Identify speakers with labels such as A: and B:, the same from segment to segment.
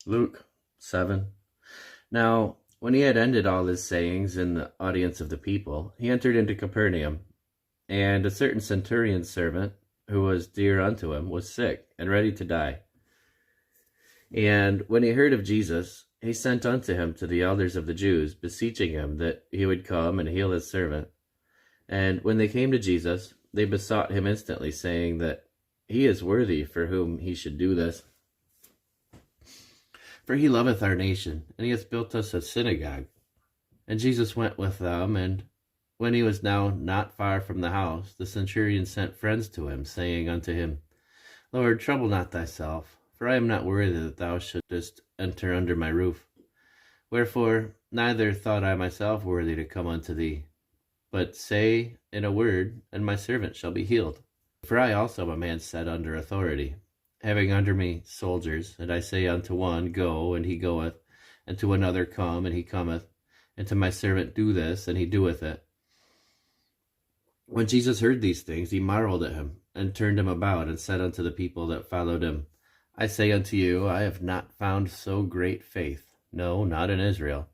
A: Luke 7. Now, when he had ended all his sayings in the audience of the people, he entered into Capernaum. And a certain centurion's servant, who was dear unto him, was sick and ready to die. And when he heard of Jesus, he sent unto him to the elders of the Jews, beseeching him that he would come and heal his servant. And when they came to Jesus, they besought him instantly, saying that he is worthy for whom he should do this. For he loveth our nation, and he hath built us a synagogue. And Jesus went with them, and when he was now not far from the house, the centurion sent friends to him, saying unto him, Lord, trouble not thyself, for I am not worthy that thou shouldest enter under my roof. Wherefore, neither thought I myself worthy to come unto thee, but say in a word, and my servant shall be healed. For I also am a man set under authority, having under me soldiers, and I say unto one, Go, and he goeth, and to another, Come, and he cometh, and to my servant, Do this, and he doeth it. When Jesus heard these things, he marveled at him, and turned him about, and said unto the people that followed him, I say unto you, I have not found so great faith, no, not in Israel.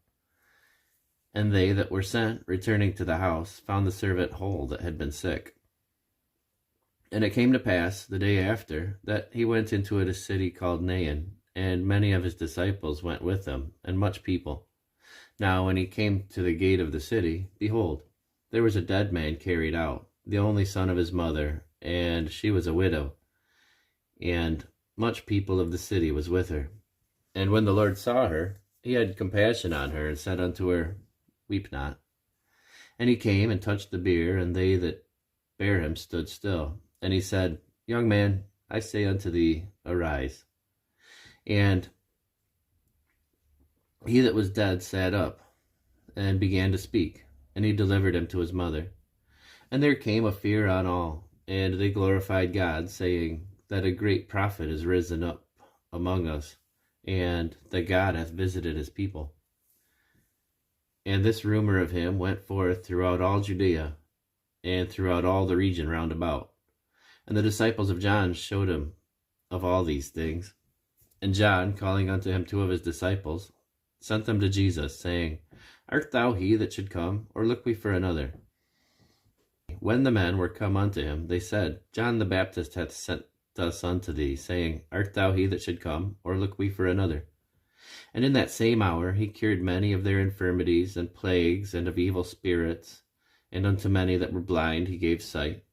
A: And they that were sent, returning to the house, found the servant whole that had been sick. And it came to pass, the day after, that he went into a city called Nain, and many of his disciples went with him, and much people. Now when he came to the gate of the city, behold, there was a dead man carried out, the only son of his mother, and she was a widow. And much people of the city was with her. And when the Lord saw her, he had compassion on her, and said unto her, Weep not. And he came and touched the bier, and they that bare him stood still. And he said, Young man, I say unto thee, arise. And he that was dead sat up, and began to speak, and he delivered him to his mother. And there came a fear on all, and they glorified God, saying that a great prophet is risen up among us, and that God hath visited his people. And this rumor of him went forth throughout all Judea, and throughout all the region round about. And the disciples of John showed him of all these things. And John, calling unto him 2 of his disciples, sent them to Jesus, saying, Art thou he that should come, or look we for another? When the men were come unto him, they said, John the Baptist hath sent us unto thee, saying, Art thou he that should come, or look we for another? And in that same hour he cured many of their infirmities and plagues, and of evil spirits, and unto many that were blind he gave sight.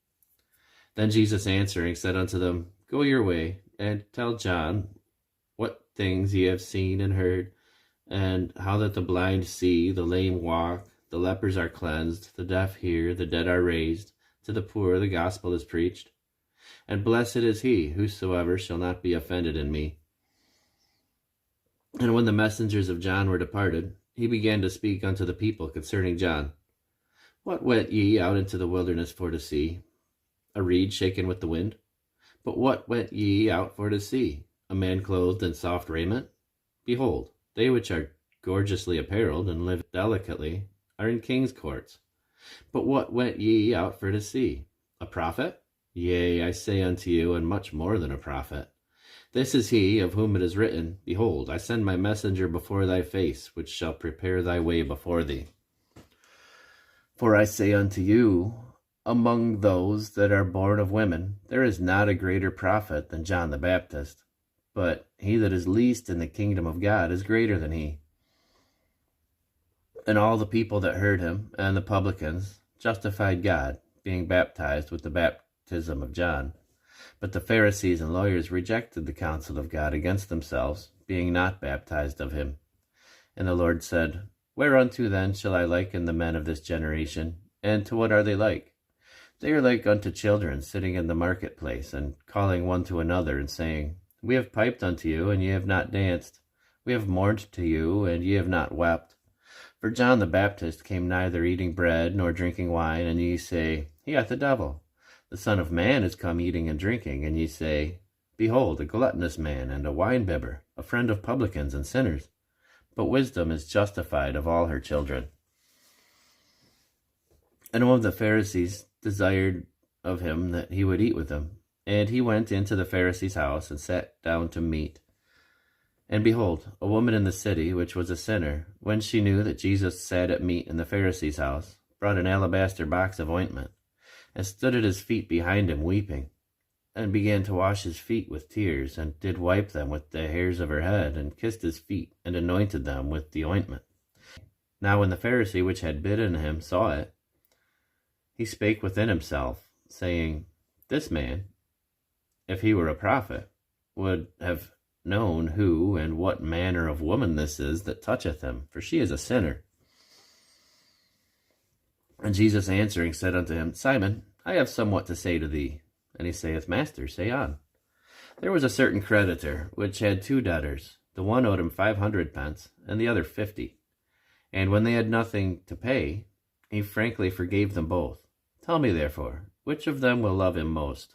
A: Then Jesus answering said unto them, Go your way, and tell John what things ye have seen and heard, and how that the blind see, the lame walk, the lepers are cleansed, the deaf hear, the dead are raised, to the poor the gospel is preached. And blessed is he whosoever shall not be offended in me. And when the messengers of John were departed, he began to speak unto the people concerning John. What went ye out into the wilderness for to see? A reed shaken with the wind? But what went ye out for to see? A man clothed in soft raiment? Behold, they which are gorgeously apparelled and live delicately are in king's courts. But what went ye out for to see? A prophet? Yea, I say unto you, and much more than a prophet. This is he of whom it is written, Behold, I send my messenger before thy face, which shall prepare thy way before thee. For I say unto you, among those that are born of women, there is not a greater prophet than John the Baptist. But he that is least in the kingdom of God is greater than he. And all the people that heard him, and the publicans, justified God, being baptized with the baptism of John. But the Pharisees and lawyers rejected the counsel of God against themselves, being not baptized of him. And the Lord said, Whereunto then shall I liken the men of this generation? And to what are they like? They are like unto children sitting in the marketplace, and calling one to another, and saying, We have piped unto you, and ye have not danced. We have mourned to you, and ye have not wept. For John the Baptist came neither eating bread nor drinking wine, and ye say, He hath a devil. The Son of Man is come eating and drinking, and ye say, Behold, a gluttonous man, and a winebibber, a friend of publicans and sinners. But wisdom is justified of all her children. And one of the Pharisees desired of him that he would eat with him. And he went into the Pharisee's house, and sat down to meat. And behold, a woman in the city, which was a sinner, when she knew that Jesus sat at meat in the Pharisee's house, brought an alabaster box of ointment, and stood at his feet behind him weeping, and began to wash his feet with tears, and did wipe them with the hairs of her head, and kissed his feet, and anointed them with the ointment. Now when the Pharisee which had bidden him saw it, he spake within himself, saying, This man, if he were a prophet, would have known who and what manner of woman this is that toucheth him, for she is a sinner. And Jesus answering said unto him, Simon, I have somewhat to say to thee. And he saith, Master, say on. There was a certain creditor, which had 2 debtors. The one owed him 500 pence, and the other 50. And when they had nothing to pay, he frankly forgave them both. Tell me, therefore, which of them will love him most?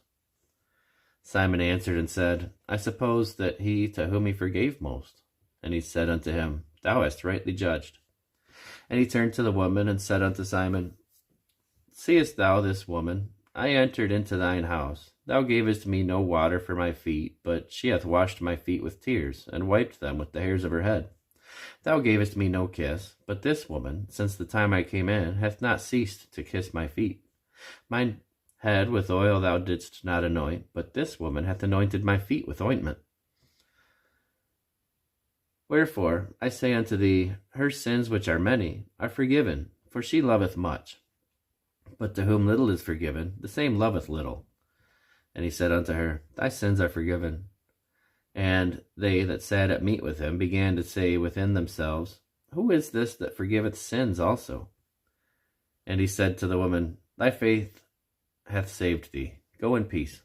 A: Simon answered and said, I suppose that he to whom he forgave most. And he said unto him, Thou hast rightly judged. And he turned to the woman and said unto Simon, Seest thou this woman? I entered into thine house. Thou gavest me no water for my feet, but she hath washed my feet with tears, and wiped them with the hairs of her head. Thou gavest me no kiss, but this woman, since the time I came in, hath not ceased to kiss my feet. Mine head with oil thou didst not anoint, but this woman hath anointed my feet with ointment. Wherefore, I say unto thee, her sins which are many are forgiven, for she loveth much. But to whom little is forgiven, the same loveth little. And he said unto her, Thy sins are forgiven. And they that sat at meat with him began to say within themselves, Who is this that forgiveth sins also? And he said to the woman, Thy faith hath saved thee. Go in peace.